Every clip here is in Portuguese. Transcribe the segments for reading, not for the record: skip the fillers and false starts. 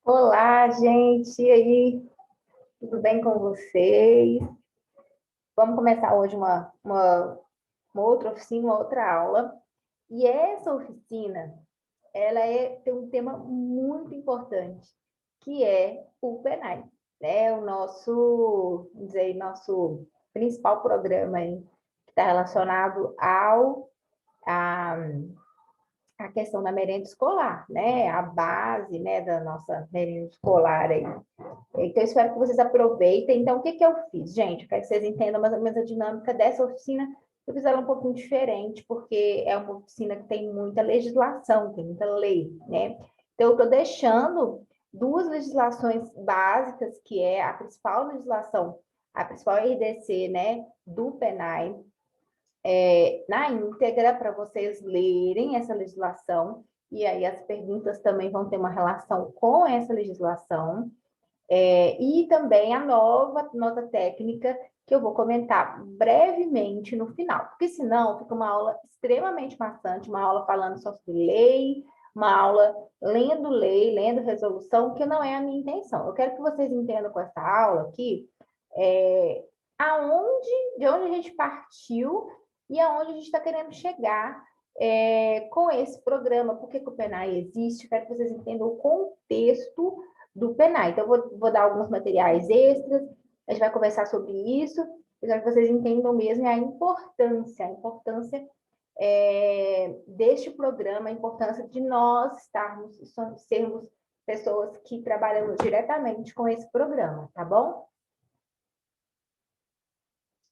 Olá, gente, e aí, tudo bem com vocês? Vamos começar hoje uma outra oficina, uma outra aula. E essa oficina, tem um tema muito importante, que é o PENAI, né? O nosso, vamos dizer, nosso principal programa aí, que está relacionado a a questão da merenda escolar, né? A base, né, da nossa merenda escolar aí. Então, eu espero que vocês aproveitem. Então, o que que eu fiz? Gente, eu quero que vocês entendam mais ou menos a dinâmica dessa oficina. Eu fiz ela um pouquinho diferente, porque é uma oficina que tem muita legislação, tem muita lei, né? Então, eu estou deixando duas legislações básicas, que é a principal legislação, a principal RDC, né, do PENAI, na íntegra, para vocês lerem essa legislação, e aí as perguntas também vão ter uma relação com essa legislação. E também a nova nota técnica, que eu vou comentar brevemente no final, porque senão fica uma aula extremamente maçante, uma aula falando só sobre lei, uma aula lei, lendo resolução, que não é a minha intenção. Eu quero que vocês entendam com essa aula aqui é, de onde a gente partiu e aonde a gente está querendo chegar com esse programa, por que que o PENAI existe, eu quero que vocês entendam o contexto do PENAI. Então, vou dar alguns materiais extras, a gente vai conversar sobre isso, eu quero que vocês entendam mesmo a importância deste programa, a importância de nós sermos pessoas que trabalhamos diretamente com esse programa, tá bom?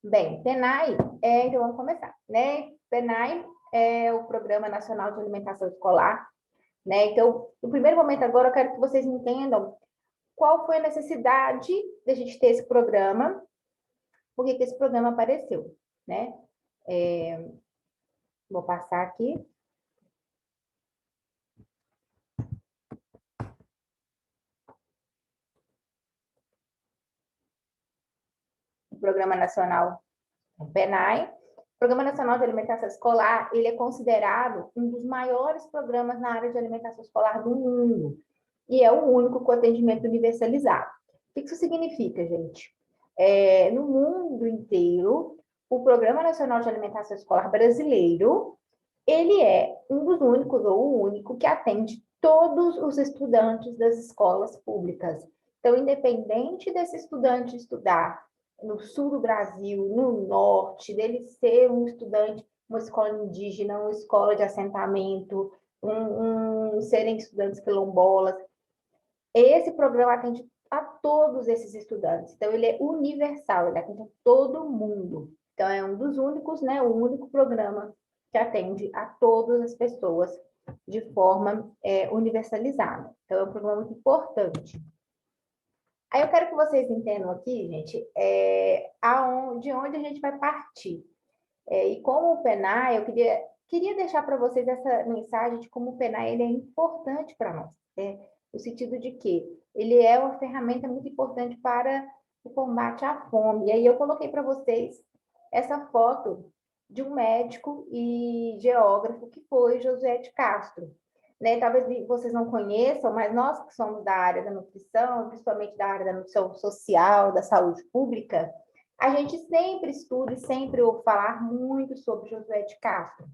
Bem, PENAI, então vamos começar, né? PENAI é o Programa Nacional de Alimentação Escolar, né? Então, no primeiro momento agora, eu quero que vocês entendam qual foi a necessidade de a gente ter esse programa, por que que esse programa apareceu, né? Vou passar aqui. O Programa Nacional PENAI. O Programa Nacional de Alimentação Escolar, ele é considerado um dos maiores programas na área de alimentação escolar do mundo, e é o único com atendimento universalizado. O que isso significa, gente? No mundo inteiro, o Programa Nacional de Alimentação Escolar brasileiro, ele é um dos únicos, ou o único, que atende todos os estudantes das escolas públicas. Então, independente desse estudante estudar no sul do Brasil, no norte, dele ser um estudante, uma escola indígena, uma escola de assentamento, serem estudantes quilombolas, esse programa atende a todos esses estudantes. Então, ele é universal, ele atende a todo mundo. Então, é um dos únicos, né? O único programa que atende a todas as pessoas de forma universalizada. Então, é um programa muito importante. Aí eu quero que vocês entendam aqui, gente, de onde a gente vai partir. E como o PENAI, queria deixar para vocês essa mensagem de como o PENAI ele é importante para nós. No sentido de que ele é uma ferramenta muito importante para o combate à fome. E aí eu coloquei para vocês essa foto de um médico e geógrafo que foi Josué de Castro. Né? Talvez vocês não conheçam, mas nós que somos da área da nutrição, principalmente da área da nutrição social, da saúde pública, a gente sempre estuda e sempre ouve falar muito sobre Josué de Castro.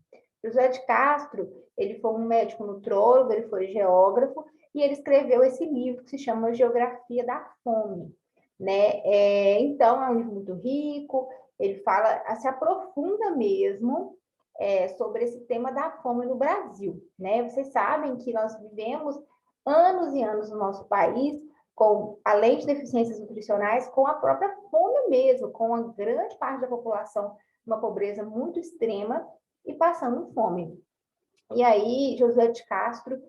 Josué de Castro, ele foi um médico nutrólogo, ele foi geógrafo, e ele escreveu esse livro que se chama Geografia da Fome. Né? Então, é um livro muito rico, ele fala, se aprofunda mesmo sobre esse tema da fome no Brasil. Né? Vocês sabem que nós vivemos anos e anos no nosso país além de deficiências nutricionais, com a própria fome mesmo, com a grande parte da população uma pobreza muito extrema e passando fome. E aí, José de Castro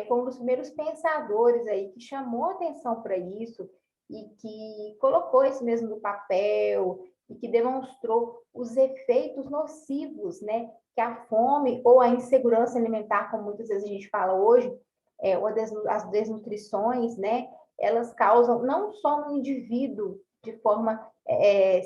foi um dos primeiros pensadores aí que chamou atenção para isso e que colocou isso mesmo no papel e que demonstrou os efeitos nocivos, né, que a fome ou a insegurança alimentar, como muitas vezes a gente fala hoje, ou as desnutrições, né, elas causam não só no indivíduo de forma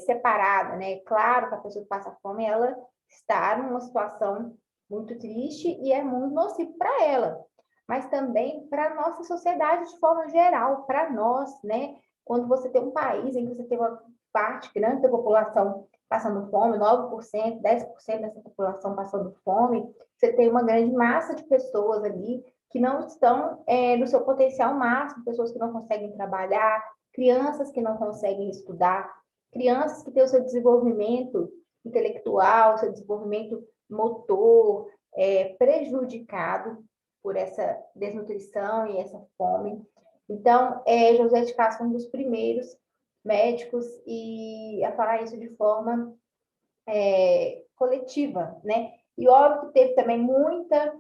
separada, né, claro que a pessoa que passa fome, ela está numa situação muito triste e é muito nocivo para ela. mas também para a nossa sociedade de forma geral, para nós, né? Quando você tem um país em que você tem uma parte grande da população passando fome, 9%, 10% dessa população passando fome, você tem uma grande massa de pessoas ali que não estão no seu potencial máximo, pessoas que não conseguem trabalhar, crianças que não conseguem estudar, crianças que têm o seu desenvolvimento intelectual, o seu desenvolvimento motor prejudicado por essa desnutrição e essa fome. Então, José de Castro é um dos primeiros médicos a falar isso de forma coletiva, né? E óbvio que teve também muita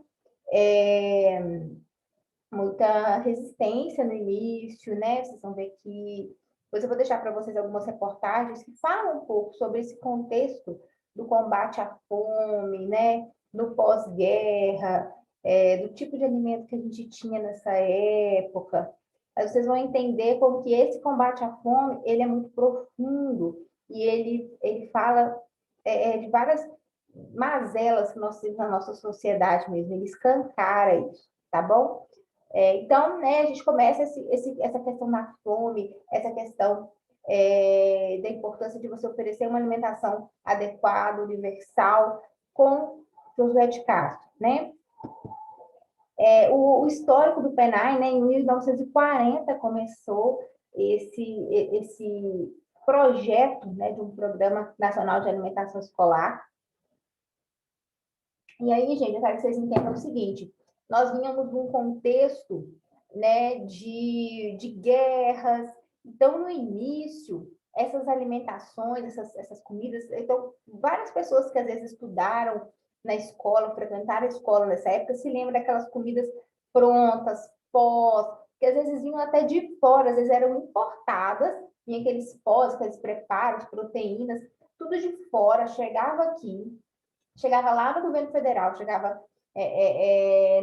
resistência no início, né? Vocês vão ver que depois eu vou deixar para vocês algumas reportagens que falam um pouco sobre esse contexto do combate à fome, né? No pós-guerra, do tipo de alimento que a gente tinha nessa época. Aí vocês vão entender como que esse combate à fome, ele é muito profundo e ele fala de várias mazelas que nós temos na nossa sociedade mesmo, ele escancara isso, tá bom? Então, né, a gente começa essa questão da fome, essa questão da importância de você oferecer uma alimentação adequada, universal, com Josué de Castro, né? O histórico do PENAI, né, em 1940 começou esse projeto, né, de um Programa Nacional de Alimentação Escolar. E aí, gente, eu quero que vocês entendam o seguinte, nós vínhamos de um contexto, né, de guerras. Então, no início, essas alimentações, essas comidas, então, várias pessoas que às vezes estudaram na escola, frequentaram a escola nessa época, se lembram daquelas comidas prontas, pós, que às vezes vinham até de fora, às vezes eram importadas, vinha aqueles pós, aqueles preparos, proteínas, tudo de fora, chegava lá no governo federal, chegava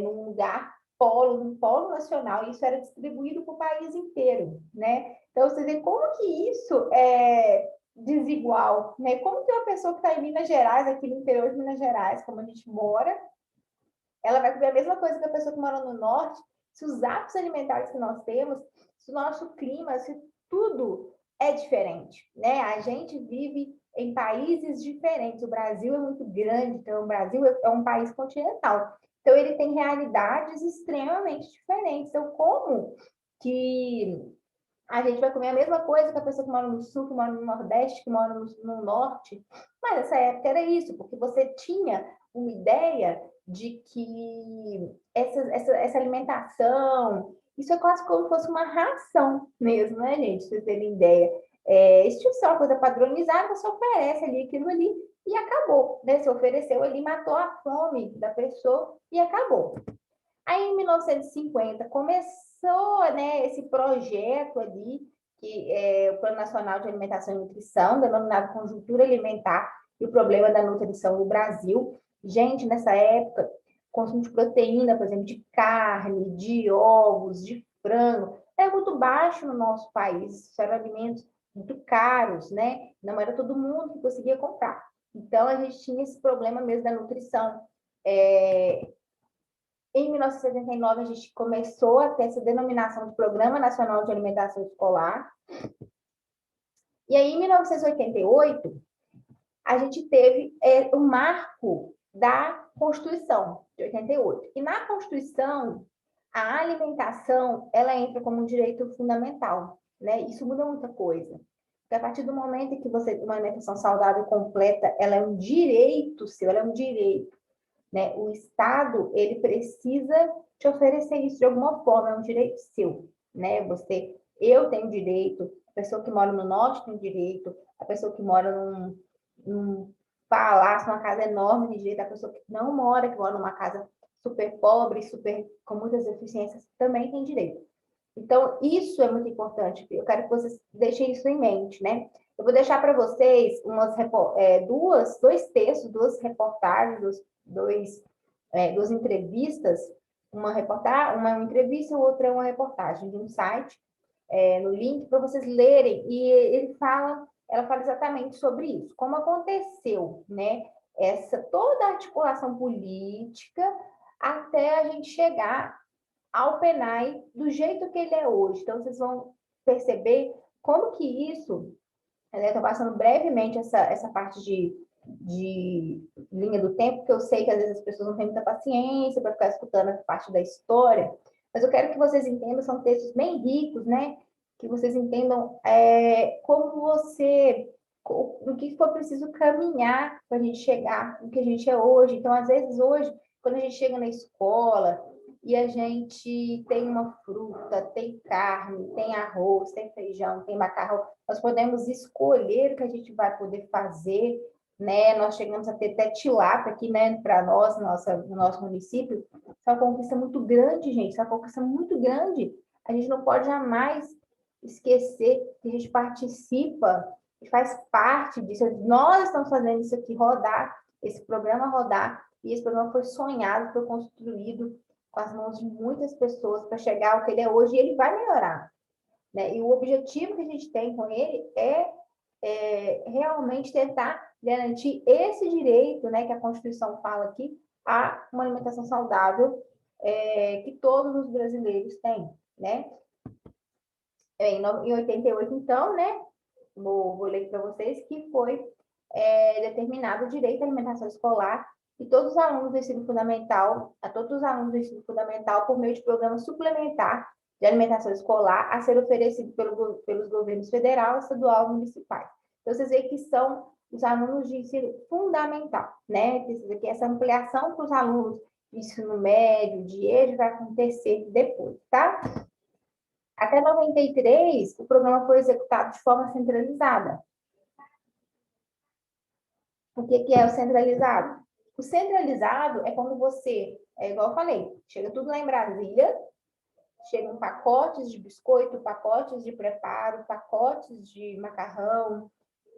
num lugar num polo nacional, e isso era distribuído para o país inteiro, né? Então, você vê como que isso é desigual, né? Como que uma pessoa que está em Minas Gerais, aqui no interior de Minas Gerais, como a gente mora, ela vai comer a mesma coisa que a pessoa que mora no norte, se os hábitos alimentares que nós temos, se o nosso clima, se tudo é diferente, né? A gente vive em países diferentes. O Brasil é muito grande, então o Brasil é um país continental. Então ele tem realidades extremamente diferentes. Então como que a gente vai comer a mesma coisa que a pessoa que mora no sul, que mora no nordeste, que mora no norte? Mas nessa época era isso, porque você tinha uma ideia de que essa alimentação, isso é quase como se fosse uma ração mesmo, né, gente? Vocês terem ideia. Isso tipo é uma coisa padronizada, você oferece ali aquilo ali e acabou, né? Você ofereceu ali, matou a fome da pessoa e acabou. Aí, em 1950, começou, né, esse projeto ali, que é o Plano Nacional de Alimentação e Nutrição, denominado Conjuntura Alimentar e o Problema da Nutrição no Brasil. Gente, nessa época, consumo de proteína, por exemplo, de carne, de ovos, de frango, era muito baixo no nosso país. Eram alimentos muito caros, né? Não era todo mundo que conseguia comprar. Então, a gente tinha esse problema mesmo da nutrição. Em 1979, a gente começou a ter essa denominação de Programa Nacional de Alimentação Escolar. E aí, em 1988, a gente teve o marco da Constituição de 88. E na Constituição, a alimentação, ela entra como um direito fundamental, né? Isso muda muita coisa. Porque a partir do momento em que você tem uma alimentação saudável completa, ela é um direito seu, ela é um direito, né? O Estado, ele precisa te oferecer isso de alguma forma, é um direito seu, né? Eu tenho direito, a pessoa que mora no norte tem direito, a pessoa que mora num palácio, uma casa enorme tem direito, a pessoa que não mora, que mora numa casa super pobre, com muitas deficiências, também tem direito. Então, isso é muito importante. Eu quero que vocês deixem isso em mente, né? Eu vou deixar para vocês dois textos, duas reportagens, duas entrevistas, uma entrevista e outra é uma reportagem de um site, no link, para vocês lerem. E ela fala exatamente sobre isso, como aconteceu, né? Toda a articulação política até a gente chegar ao PENAI do jeito que ele é hoje. Então, vocês vão perceber como que isso, eu estou passando brevemente essa parte de linha do tempo, porque eu sei que às vezes as pessoas não têm muita paciência para ficar escutando essa parte da história, mas eu quero que vocês entendam, são textos bem ricos, né? Que vocês entendam como o que foi preciso caminhar para a gente chegar no que a gente é hoje. Então, às vezes, hoje, quando a gente chega na escola e a gente tem uma fruta, tem carne, tem arroz, tem feijão, tem macarrão, nós podemos escolher o que a gente vai poder fazer, né? Nós chegamos a ter até tilápia aqui, né, para nós, no nosso município. Isso é uma conquista muito grande, gente. Isso é uma conquista muito grande. A gente não pode jamais esquecer que a gente participa e faz parte disso. Nós estamos fazendo isso aqui rodar, esse programa rodar, e esse programa foi sonhado, foi construído com as mãos de muitas pessoas para chegar ao que ele é hoje, e ele vai melhorar, né? E o objetivo que a gente tem com ele é realmente tentar garantir esse direito, né, que a Constituição fala aqui, a uma alimentação saudável que todos os brasileiros têm, né? Em 88, então, né, vou ler para vocês que foi determinado o direito à alimentação escolar e todos os alunos do ensino fundamental, a todos os alunos do ensino fundamental, por meio de programa suplementar de alimentação escolar a ser oferecido pelos governos federal, estadual e municipais. Então, vocês veem que são os alunos de ensino fundamental, né? Essa ampliação para os alunos de ensino médio, de EJA, vai acontecer depois, tá? Até 93, o programa foi executado de forma centralizada. O que é o centralizado? O centralizado é quando você, igual eu falei, chega tudo lá em Brasília, chegam pacotes de biscoito, pacotes de preparo, pacotes de macarrão,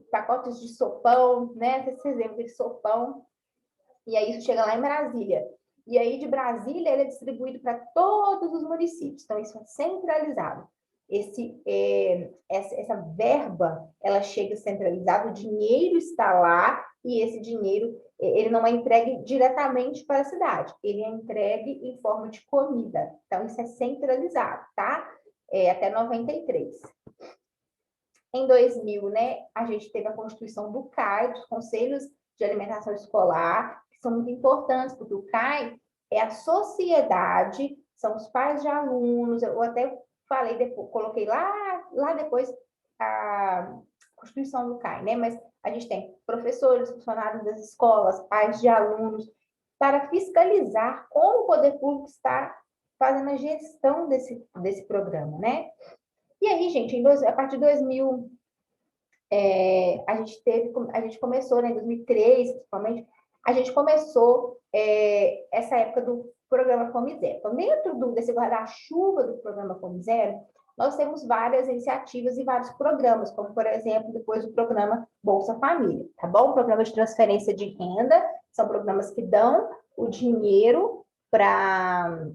pacotes de sopão, né? Vocês lembram desse sopão? E aí isso chega lá em Brasília. E aí de Brasília ele é distribuído para todos os municípios. Então isso é centralizado. Essa verba, ela chega centralizada, o dinheiro está lá e esse dinheiro, ele não é entregue diretamente para a cidade, ele é entregue em forma de comida. Então, isso é centralizado, tá? Até 93. Em 2000, né, a gente teve a constituição do CAI, dos Conselhos de Alimentação Escolar, que são muito importantes, porque o CAI é a sociedade, são os pais de alunos, eu até falei, depois, coloquei lá depois a constituição do CAI, né, mas a gente tem professores, funcionários das escolas, pais de alunos, para fiscalizar como o poder público está fazendo a gestão desse programa, né? E aí, gente, a partir de 2000, a gente começou, né, em 2003, principalmente, a gente começou essa época do programa Fome Zero. Então, dentro desse guarda-chuva do programa Fome Zero, nós temos várias iniciativas e vários programas, como, por exemplo, depois o programa Bolsa Família, tá bom? O programa de transferência de renda, são programas que dão o dinheiro para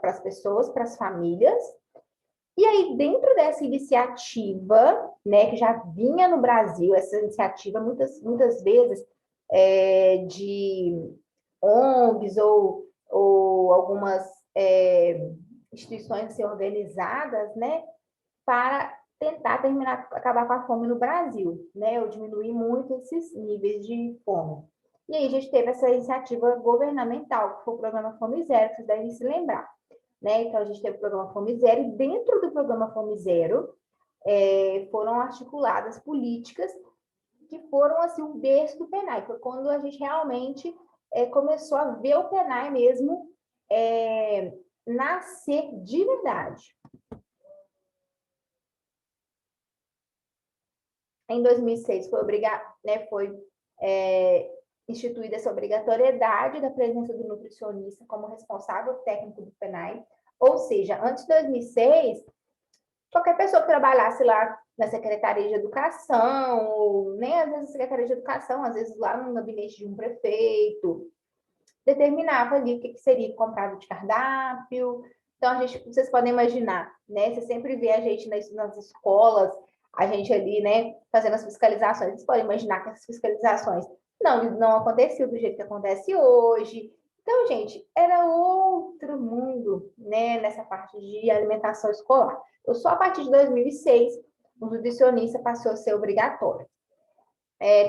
as pessoas, para as famílias. E aí, dentro dessa iniciativa, né, que já vinha no Brasil, essa iniciativa, muitas vezes, de ONGs ou algumas instituições assim, organizadas, né, para tentar acabar com a fome no Brasil, né, ou diminuir muito esses níveis de fome. E aí a gente teve essa iniciativa governamental, que foi o programa Fome Zero, que vocês devem se lembrar. Né? Então, a gente teve o programa Fome Zero, e dentro do programa Fome Zero foram articuladas políticas que foram assim, um berço do PENAI. Foi quando a gente realmente começou a ver o PENAI mesmo nascer de verdade. Em 2006 foi instituída essa obrigatoriedade da presença do nutricionista como responsável técnico do PENAI. Ou seja, antes de 2006, qualquer pessoa que trabalhasse lá na Secretaria de Educação, ou nem às vezes na Secretaria de Educação, às vezes lá no gabinete de um prefeito, determinava ali o que seria comprado de cardápio. Então, vocês podem imaginar, né? Você sempre vê a gente nas escolas, a gente ali, né, fazendo as fiscalizações. Vocês podem imaginar que essas fiscalizações não aconteciam do jeito que acontece hoje. Então, gente, era outro mundo, né, nessa parte de alimentação escolar. Então, só a partir de 2006, o nutricionista passou a ser obrigatório.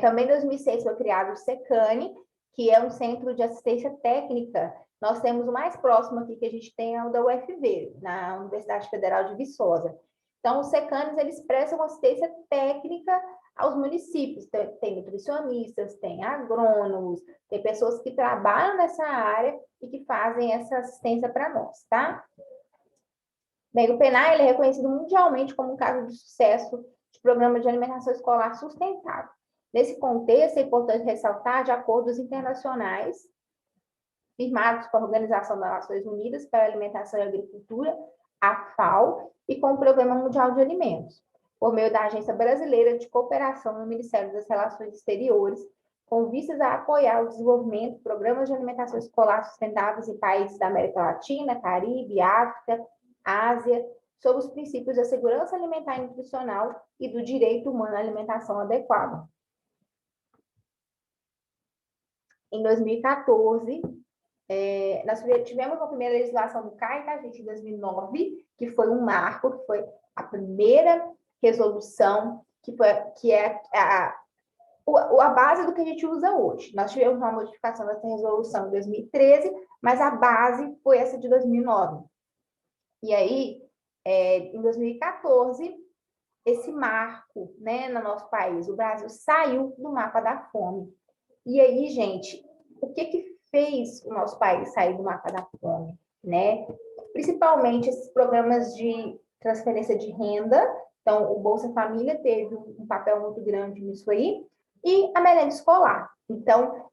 Também em 2006 foi criado o SECANE, que é um centro de assistência técnica. Nós temos o mais próximo aqui que a gente tem é o da UFV, na Universidade Federal de Viçosa. Então, os SECANES, eles prestam assistência técnica aos municípios. Tem nutricionistas, tem agrônomos, tem pessoas que trabalham nessa área e que fazem essa assistência para nós, tá? Bem, o PENAI ele é reconhecido mundialmente como um caso de sucesso de programa de alimentação escolar sustentável. Nesse contexto, é importante ressaltar de acordos internacionais firmados com a Organização das Nações Unidas para a Alimentação e Agricultura, a FAO, e com o Programa Mundial de Alimentos, por meio da Agência Brasileira de Cooperação no Ministério das Relações Exteriores, com vistas a apoiar o desenvolvimento de programas de alimentação escolar sustentáveis em países da América Latina, Caribe, África, Ásia, sob os princípios da segurança alimentar e nutricional e do direito humano à alimentação adequada. Em 2014, nós tivemos a primeira legislação do CAI, tá, gente, em 2009, que foi um marco, que foi a primeira resolução, que é a base do que a gente usa hoje. Nós tivemos uma modificação dessa resolução em 2013, mas a base foi essa de 2009. E aí, em 2014, esse marco, né, no nosso país, o Brasil saiu do mapa da fome. E aí, gente, o que fez o nosso país sair do mapa da fome, né? Principalmente esses programas de transferência de renda. Então, o Bolsa Família teve um papel muito grande nisso aí, e a merenda escolar. Então,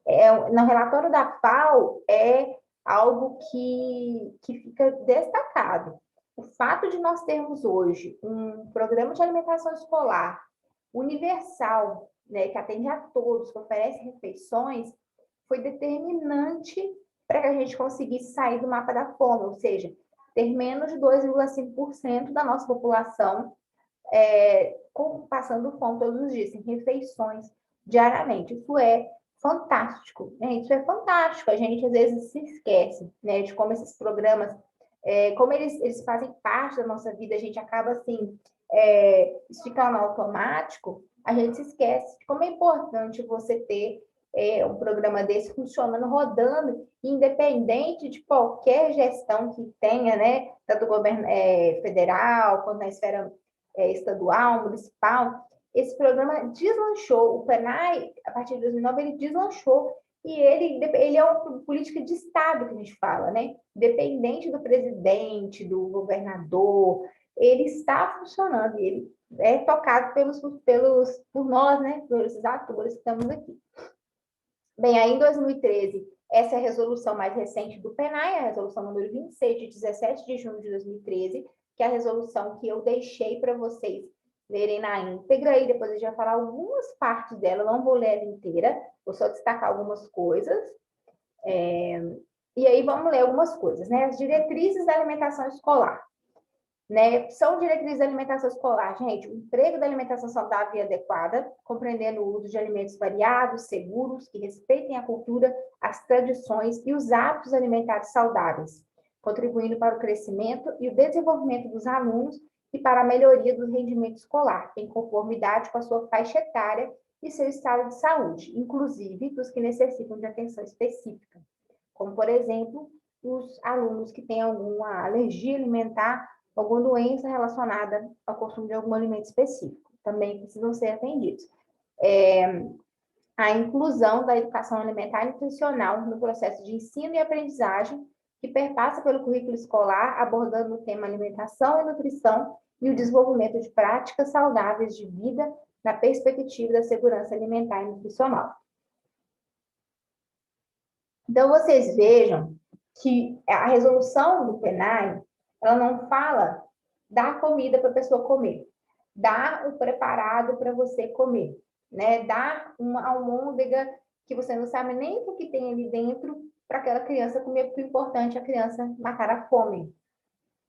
no relatório da FAO, é algo que fica destacado. O fato de nós termos hoje um programa de alimentação escolar universal, né, que atende a todos, que oferece refeições, foi determinante para que a gente conseguisse sair do mapa da fome, ou seja, ter menos de 2,5% da nossa população passando fome todos os dias, em refeições diariamente. Isso é fantástico, né? Isso é fantástico. A gente, às vezes, se esquece, né, de como esses programas, como eles fazem parte da nossa vida, a gente acaba, assim, isso fica no automático, a gente se esquece de como é importante você ter um programa desse funcionando, rodando, independente de qualquer gestão que tenha, né, tanto do governo federal, quanto na esfera estadual, municipal. Esse programa deslanchou, o PENAI, a partir de 2009, ele deslanchou, e ele é uma política de Estado, que a gente fala, né? Dependente do presidente, do governador, ele está funcionando, e ele é tocado por nós, né? Por esses atores que estamos aqui. Bem, aí em 2013, essa é a resolução mais recente do PENAI, a resolução número 26, de 17 de junho de 2013, que é a resolução que eu deixei para vocês lerem na íntegra, e depois a gente vai falar algumas partes dela, não vou ler ela inteira, vou só destacar algumas coisas. E aí vamos ler algumas coisas, né? As diretrizes da alimentação escolar. Né? São diretrizes da alimentação escolar, gente, o emprego da alimentação saudável e adequada, compreendendo o uso de alimentos variados, seguros, que respeitem a cultura, as tradições e os hábitos alimentares saudáveis, contribuindo para o crescimento e o desenvolvimento dos alunos e para a melhoria do rendimento escolar, em conformidade com a sua faixa etária e seu estado de saúde, inclusive dos que necessitam de atenção específica, como, por exemplo, os alunos que têm alguma alergia alimentar, alguma doença relacionada ao consumo de algum alimento específico, também precisam ser atendidos. A inclusão da educação alimentar e nutricional no processo de ensino e aprendizagem, que perpassa pelo currículo escolar, abordando o tema alimentação e nutrição e o desenvolvimento de práticas saudáveis de vida na perspectiva da segurança alimentar e nutricional. Então, vocês vejam que a resolução do PENAI, ela não fala dar comida para a pessoa comer, dar o preparado para você comer, né? Dar uma almôndega que você não sabe nem o que tem ali dentro para aquela criança comer, porque o importante é a criança matar a fome.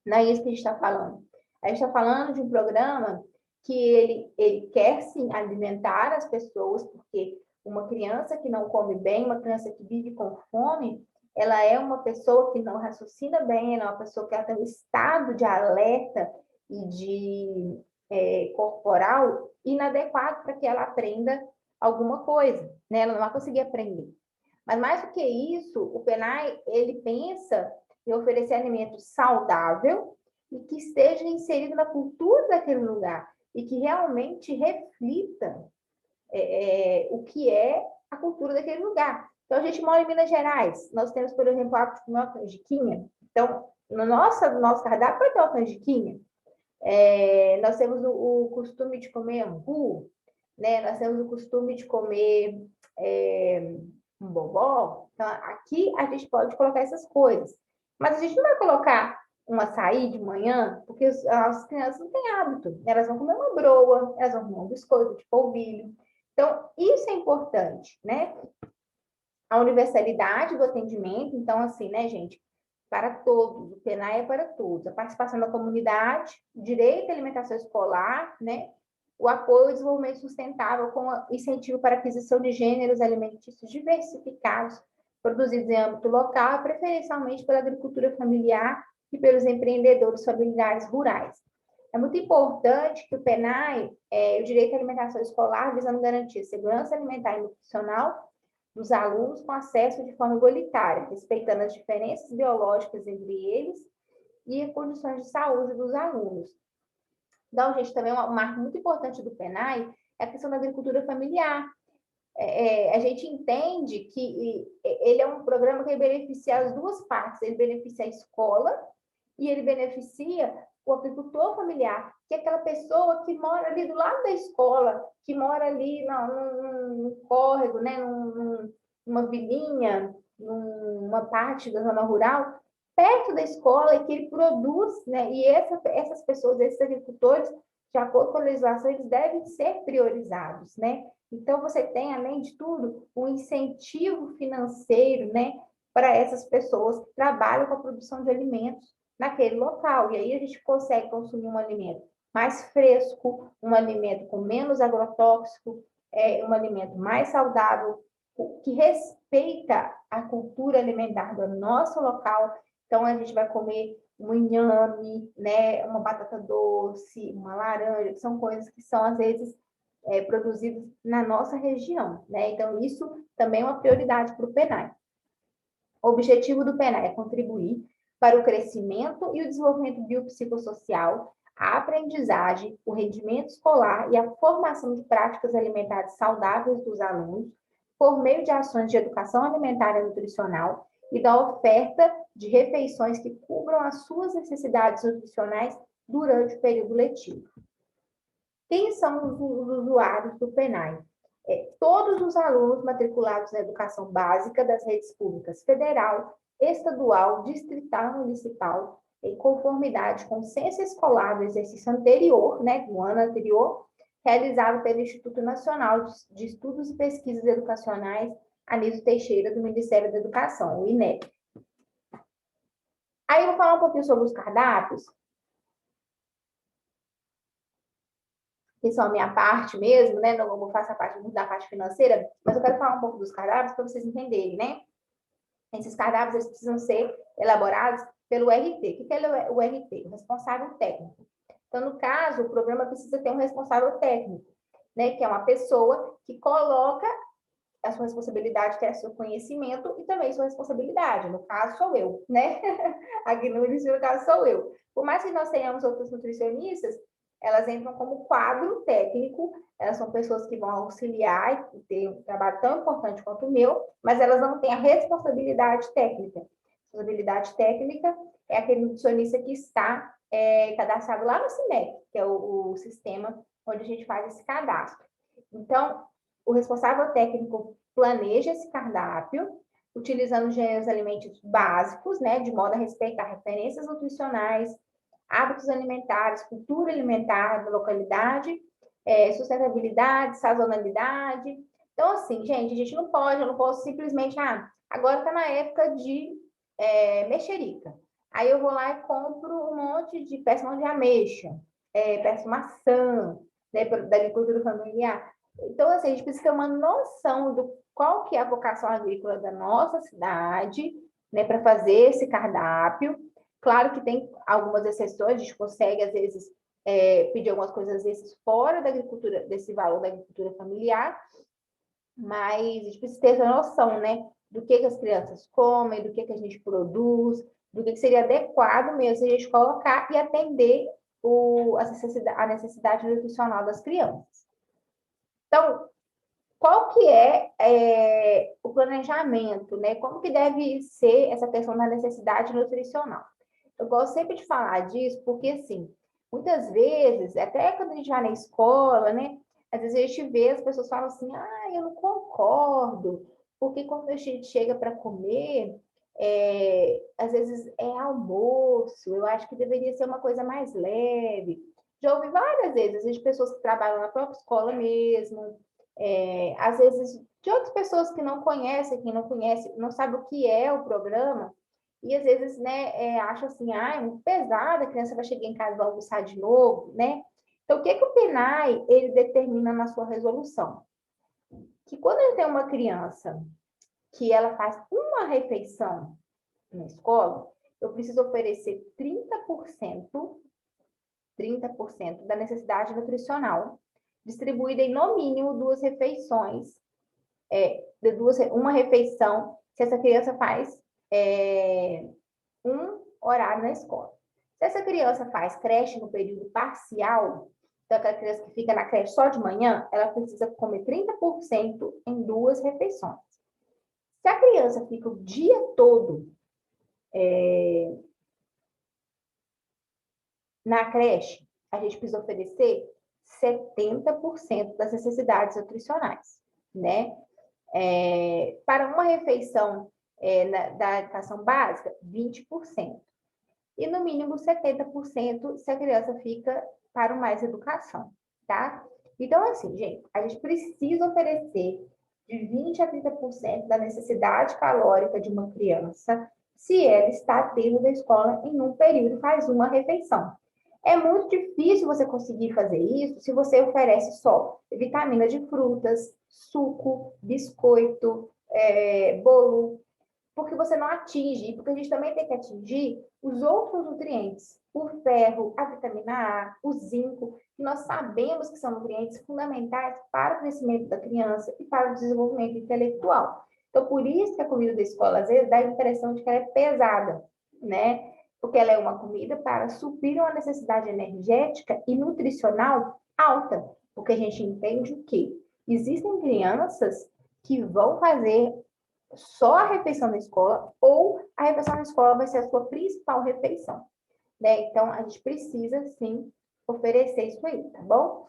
Não é isso que a gente está falando. A gente está falando de um programa que ele quer, sim, alimentar as pessoas, porque uma criança que não come bem, uma criança que vive com fome, ela é uma pessoa que não raciocina bem, ela é uma pessoa que ela tem um estado de alerta e de corporal inadequado para que ela aprenda alguma coisa, né? Ela não vai conseguir aprender. Mas mais do que isso, o PENAI, ele pensa em oferecer alimento saudável e que esteja inserido na cultura daquele lugar e que realmente reflita o que é a cultura daquele lugar. Então, a gente mora em Minas Gerais, nós temos, por exemplo, o hábito de comer uma canjiquinha. Então, no nosso cardápio vai ter uma canjiquinha. Nós temos o costume de comer angu, né? Nós temos o costume de comer um bobó. Então, aqui a gente pode colocar essas coisas. Mas a gente não vai colocar um açaí de manhã, porque as crianças não têm hábito. Elas vão comer uma broa, elas vão comer um biscoito de polvilho. Então, isso é importante, né? A universalidade do atendimento, então, assim, né, gente? Para todos, o PENAI é para todos. A participação da comunidade, direito à alimentação escolar, né? O apoio ao desenvolvimento sustentável com incentivo para a aquisição de gêneros alimentícios diversificados, produzidos em âmbito local, preferencialmente pela agricultura familiar e pelos empreendedores familiares rurais. É muito importante que o PENAI, o direito à alimentação escolar, visando garantir segurança alimentar e nutricional dos alunos com acesso de forma igualitária, respeitando as diferenças biológicas entre eles e as condições de saúde dos alunos. Então, gente, também uma marca muito importante do PENAI é a questão da agricultura familiar. A gente entende que ele é um programa que beneficia as duas partes, ele beneficia a escola e ele beneficia o agricultor familiar, que é aquela pessoa que mora ali do lado da escola, que mora ali num córrego, né, numa vilinha, numa parte da zona rural, perto da escola, e que ele produz, né, e essas pessoas, esses agricultores, de acordo com a legislação, eles devem ser priorizados, né? Então, você tem, além de tudo, um incentivo financeiro, né, para essas pessoas que trabalham com a produção de alimentos naquele local. E aí a gente consegue consumir um alimento mais fresco, um alimento com menos agrotóxico, um alimento mais saudável, que respeita a cultura alimentar do nosso local. Então, a gente vai comer um inhame, né, uma batata doce, uma laranja, que são coisas que são, às vezes, produzidas na nossa região, né? Então, isso também é uma prioridade para o PENAI. O objetivo do PENAI é contribuir para o crescimento e o desenvolvimento biopsicossocial, a aprendizagem, o rendimento escolar e a formação de práticas alimentares saudáveis dos alunos, por meio de ações de educação alimentar e nutricional e da oferta de refeições que cubram as suas necessidades nutricionais durante o período letivo. Quem são os usuários do PENAI? Todos os alunos matriculados na educação básica das redes públicas federal, estadual, distrital e municipal, em conformidade com o censo escolar do exercício anterior, né, do ano anterior, realizado pelo Instituto Nacional de Estudos e Pesquisas Educacionais Anísio Teixeira, do Ministério da Educação, o INEP. Aí eu vou falar um pouquinho sobre os cardápios, que são a minha parte mesmo, né? Não vou fazer a parte da parte financeira, mas eu quero falar um pouco dos cardápios para vocês entenderem, né? Esses cardápios eles precisam ser elaborados pelo RT. O que é o RT? O responsável técnico. Então, no caso, o programa precisa ter um responsável técnico, né? Que é uma pessoa que coloca a sua responsabilidade, que é o seu conhecimento, e também sua responsabilidade. No caso, sou eu, né? Aqui no município, no caso, sou eu. Por mais que nós tenhamos outros nutricionistas, elas entram como quadro técnico, elas são pessoas que vão auxiliar e ter um trabalho tão importante quanto o meu, mas elas não têm a responsabilidade técnica. A responsabilidade técnica é aquele nutricionista que está cadastrado lá no CIMEC, que é o sistema onde a gente faz esse cadastro. Então, o responsável técnico planeja esse cardápio, utilizando gêneros alimentícios básicos, né, de modo a respeitar referências nutricionais, hábitos alimentares, cultura alimentar da localidade, sustentabilidade, sazonalidade. Então, assim, gente, a gente não pode, eu não posso simplesmente, agora está na época de mexerica. Aí eu vou lá e compro peço um monte de ameixa, peço maçã, né, da agricultura familiar. Então, assim, a gente precisa ter uma noção do qual que é a vocação agrícola da nossa cidade, né, para fazer esse cardápio. Claro que tem algumas exceções, a gente consegue, às vezes, pedir algumas coisas, às vezes, fora da agricultura, desse valor da agricultura familiar, mas a gente precisa ter essa noção, né, do que as crianças comem, do que a gente produz, do que seria adequado mesmo a gente colocar e atender a necessidade nutricional das crianças. Então, qual que é o planejamento, né? Como que deve ser essa questão da necessidade nutricional? Eu gosto sempre de falar disso porque, assim, muitas vezes, até quando a gente vai na escola, né? Às vezes a gente vê as pessoas falam assim, eu não concordo, porque quando a gente chega para comer, às vezes é almoço, eu acho que deveria ser uma coisa mais leve. Já ouvi várias vezes de pessoas que trabalham na própria escola mesmo, às vezes de outras pessoas que não conhecem, quem não conhece, não sabe o que é o programa, e às vezes, né, acha assim, é muito pesado, a criança vai chegar em casa e vai almoçar de novo, né? Então, o que o PNAE, ele determina na sua resolução? Que quando ele tem uma criança que ela faz uma refeição na escola, eu preciso oferecer 30% da necessidade nutricional, distribuída em no mínimo 2 refeições, uma refeição, se essa criança faz um horário na escola. Se essa criança faz creche no período parcial, então aquela criança que fica na creche só de manhã, ela precisa comer 30% em 2 refeições. Se a criança fica o dia todo na creche, a gente precisa oferecer 70% das necessidades nutricionais, né? Para uma refeição da educação básica, 20%. E no mínimo 70% se a criança fica para o mais educação, tá? Então, assim, gente, a gente precisa oferecer de 20% a 30% da necessidade calórica de uma criança se ela está dentro da escola em um período e faz uma refeição. É muito difícil você conseguir fazer isso se você oferece só vitamina de frutas, suco, biscoito, bolo, porque você não atinge, porque a gente também tem que atingir os outros nutrientes, o ferro, a vitamina A, o zinco, que nós sabemos que são nutrientes fundamentais para o crescimento da criança e para o desenvolvimento intelectual. Então, por isso que a comida da escola, às vezes, dá a impressão de que ela é pesada, né? Porque ela é uma comida para suprir uma necessidade energética e nutricional alta, porque a gente entende o quê? Existem crianças que vão fazer só a refeição na escola ou a refeição na escola vai ser a sua principal refeição, né? Então, a gente precisa, sim, oferecer isso aí, tá bom?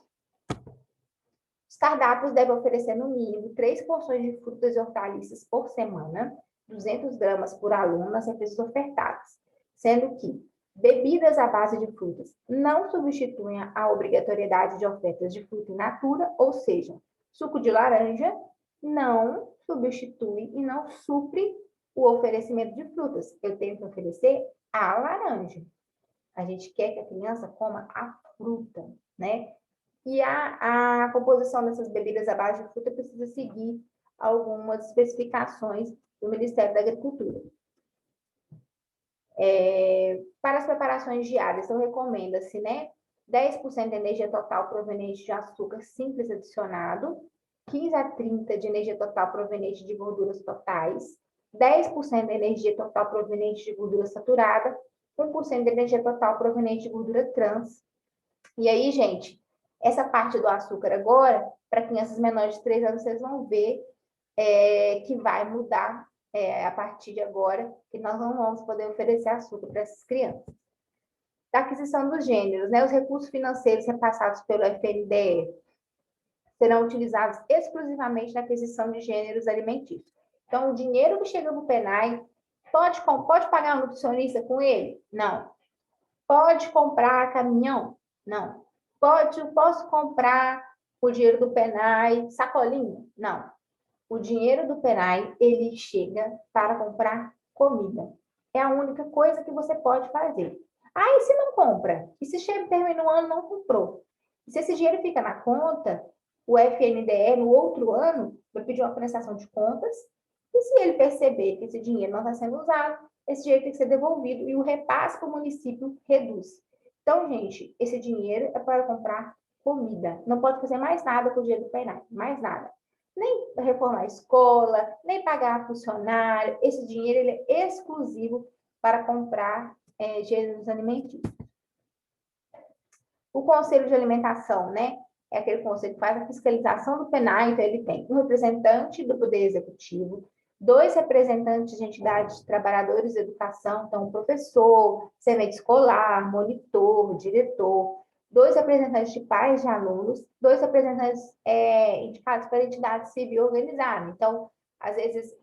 Os cardápios devem oferecer, no mínimo, 3 porções de frutas e hortaliças por semana, 200 gramas por aluno nas refeições ofertadas, sendo que bebidas à base de frutas não substituem a obrigatoriedade de ofertas de fruta in natura, ou seja, suco de laranja não substitui e não supre o oferecimento de frutas. Eu tenho que oferecer a laranja. A gente quer que a criança coma a fruta, né? E a composição dessas bebidas à base de fruta precisa seguir algumas especificações do Ministério da Agricultura. Para as preparações diárias, então recomenda-se, né? 10% de energia total proveniente de açúcar simples adicionado, 15 a 30% de energia total proveniente de gorduras totais, 10% de energia total proveniente de gordura saturada, 1% de energia total proveniente de gordura trans. E aí, gente, essa parte do açúcar agora, para crianças menores de 3 anos, vocês vão ver que vai mudar a partir de agora, que nós não vamos poder oferecer açúcar para essas crianças. Da aquisição dos gêneros, né? Os recursos financeiros repassados pelo FNDE serão utilizados exclusivamente na aquisição de gêneros alimentícios. Então, o dinheiro que chega no PNAE, pode pagar um nutricionista com ele? Não. Pode comprar caminhão? Não. Posso comprar o dinheiro do PNAE sacolinha? Não. O dinheiro do PNAE, ele chega para comprar comida. É a única coisa que você pode fazer. E se não compra? E se termina o ano e não comprou? E se esse dinheiro fica na conta, o FNDE, no outro ano, vai pedir uma prestação de contas E se ele perceber que esse dinheiro não está sendo usado, esse dinheiro tem que ser devolvido e o repasse para o município reduz. Então, gente, esse dinheiro é para comprar comida. Não pode fazer mais nada com o dinheiro do PNAE, mais nada. Nem reformar a escola, nem pagar funcionário. Esse dinheiro ele é exclusivo para comprar gêneros alimentícios. O Conselho de Alimentação, né? É aquele conselho que faz a fiscalização do PNAE, então ele tem um representante do Poder Executivo, 2 representantes de entidades de trabalhadores de educação, então um professor, semente escolar, monitor, diretor, 2 representantes de pais de alunos, 2 representantes indicados pela entidade civil organizada. Então, às vezes,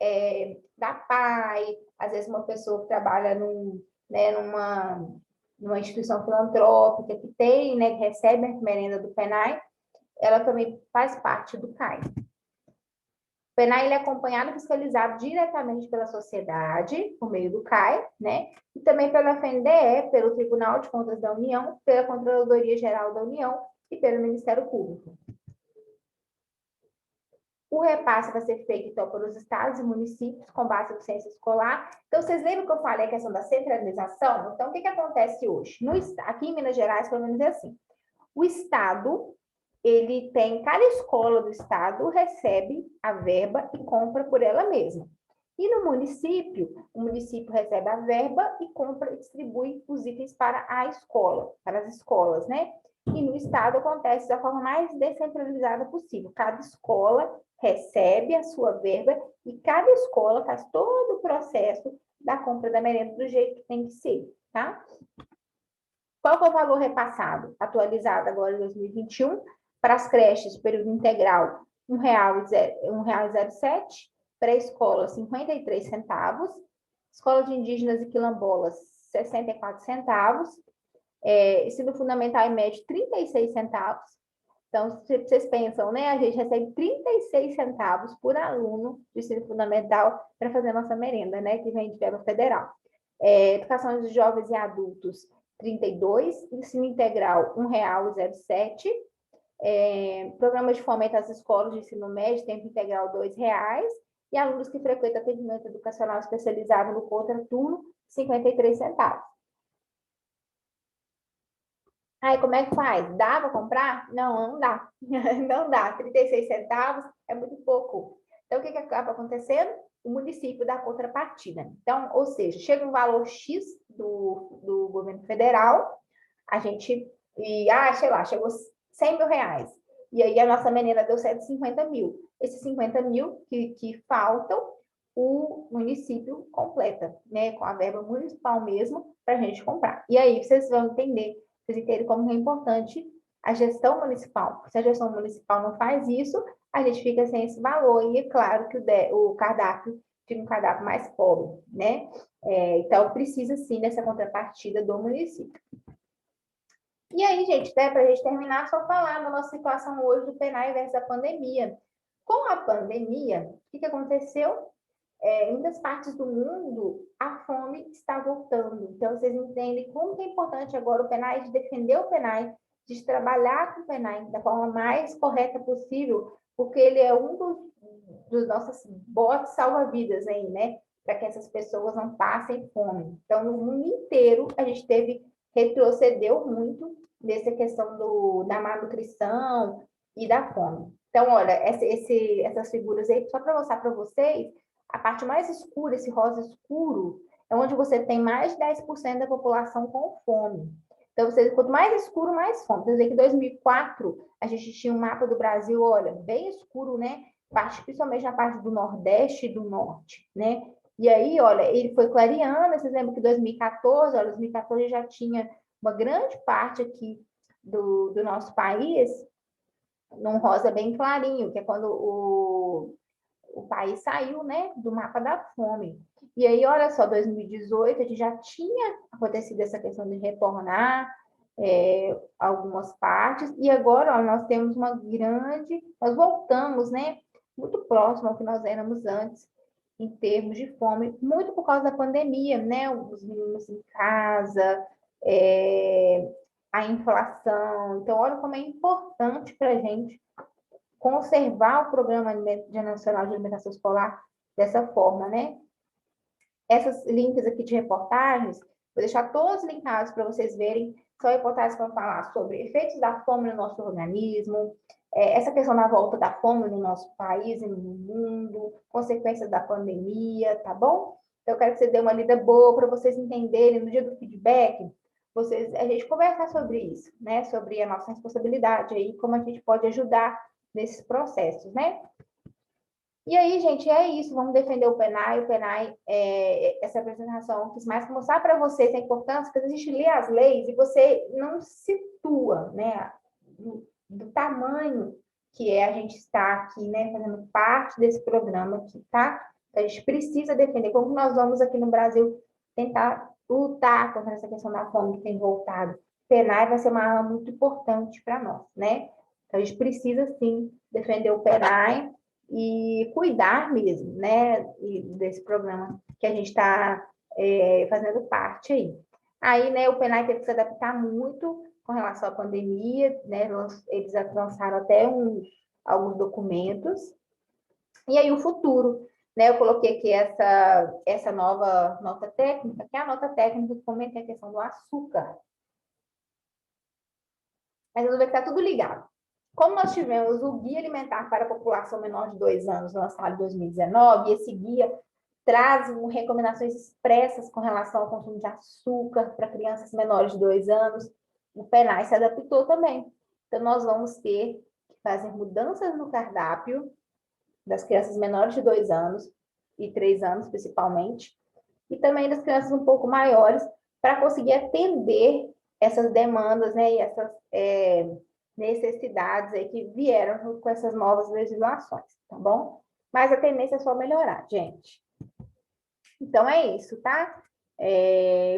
da PAI, às vezes uma pessoa que trabalha numa instituição filantrópica que tem, né, que recebe a merenda do PNAE, ela também faz parte do CAI. O PNAE ele é acompanhado e fiscalizado diretamente pela sociedade, por meio do CAI, né? E também pela FNDE, pelo Tribunal de Contas da União, pela Controladoria Geral da União e pelo Ministério Público. O repasse vai ser feito, então, pelos estados e municípios, com base no censo escolar. Então, vocês lembram que eu falei a questão da centralização? Então, o que acontece hoje? Aqui em Minas Gerais, pelo menos é assim. O estado, ele tem, cada escola do estado recebe a verba e compra por ela mesma. E no município, o município recebe a verba e compra e distribui os itens para a escola, para as escolas, né? E no estado acontece da forma mais descentralizada possível. Cada escola recebe a sua verba e cada escola faz todo o processo da compra da merenda do jeito que tem que ser, tá? Qual que é o valor repassado, atualizado agora em 2021, para as creches de período integral, R$ 1,07, para a escola, 53 centavos, escola de indígenas e quilombolas, 64 centavos, ensino fundamental e médio, 36 centavos. Então, vocês pensam, né? A gente recebe 36 centavos por aluno de ensino fundamental para fazer a nossa merenda, né? Que vem de verba federal. Educação de jovens e adultos, 32, ensino integral, R$ 1,07. Programa de fomento às escolas de ensino médio, tempo integral, R$ 2,00. E alunos que frequentam atendimento educacional especializado no contraturno, 53 centavos. Aí, como é que faz? Dá para comprar? Não, não dá. Não dá. 36 centavos é muito pouco. Então, o que acaba acontecendo? O município dá contrapartida. Então, ou seja, chega um valor X do governo federal, a gente, sei lá, chegou R$ 100.000. E aí a nossa menina deu 150 mil. Esses 50 mil que faltam, o município completa, né? Com a verba municipal mesmo, para a gente comprar. E aí vocês vão entender, vocês entendem como é importante a gestão municipal. Se a gestão municipal não faz isso, a gente fica sem esse valor. E é claro que o cardápio fica um cardápio mais pobre, né? Então, precisa sim dessa contrapartida do município. E aí, gente, né, para a gente terminar, só falar da nossa situação hoje do PNAE versus a pandemia. Com a pandemia, o que aconteceu? Em muitas partes do mundo, a fome está voltando. Então, vocês entendem como que é importante agora o PNAE, de defender o PNAE, de trabalhar com o PNAE da forma mais correta possível, porque ele é um dos nossos botes salva-vidas aí, né? Para que essas pessoas não passem fome. Então, no mundo inteiro, a gente retrocedeu muito nessa questão da malnutrição e da fome. Então, olha, essas figuras aí, só para mostrar para vocês, a parte mais escura, esse rosa escuro, é onde você tem mais de 10% da população com fome. Então, quanto mais escuro, mais fome. Quer dizer que em 2004, a gente tinha um mapa do Brasil, olha, bem escuro, né? Principalmente na parte do Nordeste e do Norte, né? E aí, olha, ele foi clareando, vocês lembram que em 2014, olha, 2014 já tinha uma grande parte aqui do nosso país num rosa bem clarinho, que é quando o país saiu, né, do mapa da fome. E aí, olha só, 2018, a gente já tinha acontecido essa questão de retornar algumas partes, e agora, ó, nós temos nós voltamos, né, muito próximo ao que nós éramos antes, em termos de fome, muito por causa da pandemia, né, os meninos em casa, a inflação. Então, olha como é importante para a gente conservar o Programa Nacional de Alimentação Escolar dessa forma, né? Essas links aqui de reportagens, vou deixar todos linkados para vocês verem. São reportagens que vão falar sobre efeitos da fome no nosso organismo, essa questão da volta da fome no nosso país e no mundo, consequências da pandemia, tá bom? Então, eu quero que você dê uma lida boa para vocês entenderem, no dia do feedback, a gente conversar sobre isso, né? Sobre a nossa responsabilidade aí, como a gente pode ajudar nesses processos, né? E aí, gente, é isso. Vamos defender o PENAI. O PENAI, essa apresentação, eu quis mais mostrar para vocês a importância, porque a gente lê as leis e você não situa, né, do tamanho que é a gente estar aqui, né, fazendo parte desse programa aqui, tá? Então, a gente precisa defender. Como nós vamos aqui no Brasil tentar lutar contra essa questão da fome que tem voltado? O PENAI vai ser uma arma muito importante para nós, né? Então, a gente precisa, sim, defender o PENAI e cuidar mesmo, né, desse programa que a gente está fazendo parte aí. Aí, né, o PENAI teve que se adaptar muito com relação à pandemia, né, eles lançaram até alguns documentos. E aí o futuro, né, eu coloquei aqui essa nova nota técnica, que é a nota técnica que comenta a questão do açúcar. Mas vamos ver que está tudo ligado. Como nós tivemos o Guia Alimentar para a População Menor de 2 anos, lançado em 2019, e esse guia traz recomendações expressas com relação ao consumo de açúcar para crianças menores de 2 anos, o PENAI se adaptou também. Então, nós vamos ter que fazer mudanças no cardápio das crianças menores de 2 anos e 3 anos, principalmente, e também das crianças um pouco maiores, para conseguir atender essas demandas, né, e essas necessidades aí que vieram com essas novas legislações, tá bom? Mas a tendência é só melhorar, gente. Então, é isso, tá?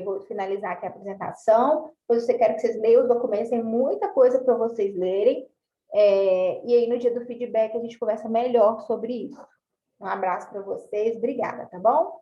Vou finalizar aqui a apresentação. Depois eu quero que vocês leiam os documentos, tem muita coisa para vocês lerem. E aí, no dia do feedback, a gente conversa melhor sobre isso. Um abraço para vocês, obrigada, tá bom?